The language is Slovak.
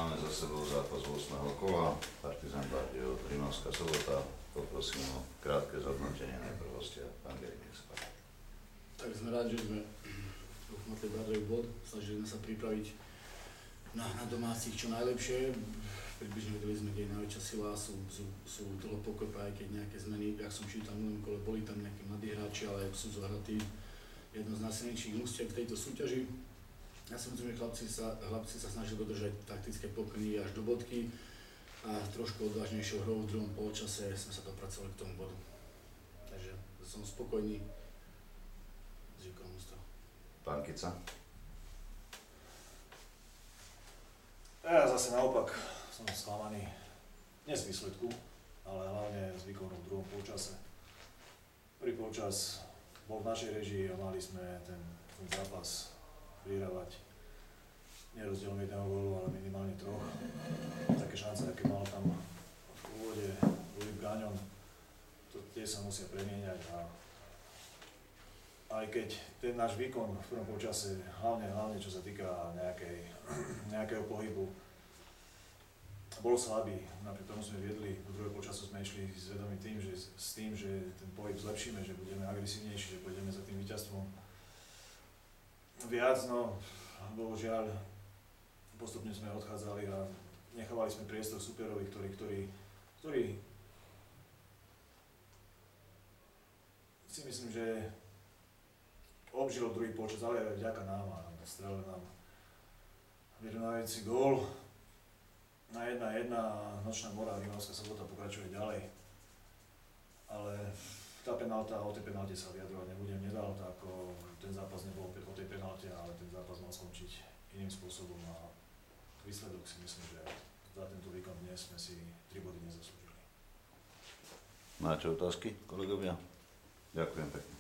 máme za sebou zápas 8. kola, Partizan Bardejov, Rimavská Sobota. Poprosím o krátke zhodnotenie najprv hostia, pán Gerik, nech sa páči. Tak sme rádi, že sme uchmatli Bardejov bod, snažili sme sa pripraviť na domácich čo najlepšie. Približne vedeli sme, kde je najväčšia sila, sú dlho pokopa, aj keď nejaké zmeny, jak som čítal v minulom kole, boli tam nejakí mladí hráči, ale sú zohratí jedno z najsilnejších mústiev v tejto súťaži. Ja si myslím, že chlapci sa snažili dodržať taktické pokyny až do bodky a trošku odvážnejšou hrou v druhom poločase sme sa dopracovali k tomu bodu. Takže som spokojný s výkonom z toho. Pán Kica? Ja zase naopak som sklamaný, nie z výsledku, ale hlavne z výkonu v druhom polčase. Prvý polčas bol v našej režii a mali sme ten zápas vyhrávať nerozdielom jedného gólu, ale minimálne troch. Také šance, aké mal tam v úvode Filip Gáňon, to tie sa musia premieňať a aj keď ten náš výkon v prvom polčase, hlavne čo sa týka nejakého pohybu, bol slabý, napriek tomu sme viedli, do druhého polčasu sme išli s vedomím tým, že ten pohyb zlepšíme, že budeme agresívnejší, že pôjdeme za tým víťazstvom viac, no bohužiaľ postupne sme odchádzali a nechávali sme priestor superovi, ktorý si myslím, že obžil druhý polčas, ale aj vďaka nám a strelil nám vyrovnávajúci gól. Na 1-1 a nočná mora Rimavská Sobota pokračuje ďalej. Ale tá penálta, o tej penálte sa vyjadrovať nebudem, nedal to ako ten zápas nebol o tej penálte, ale ten zápas mal skončiť iným spôsobom a výsledok si myslím, že za tento výkon dnes sme si 3 body nezaslúžili. Máte otázky, kolegovia? Ďakujem pekne.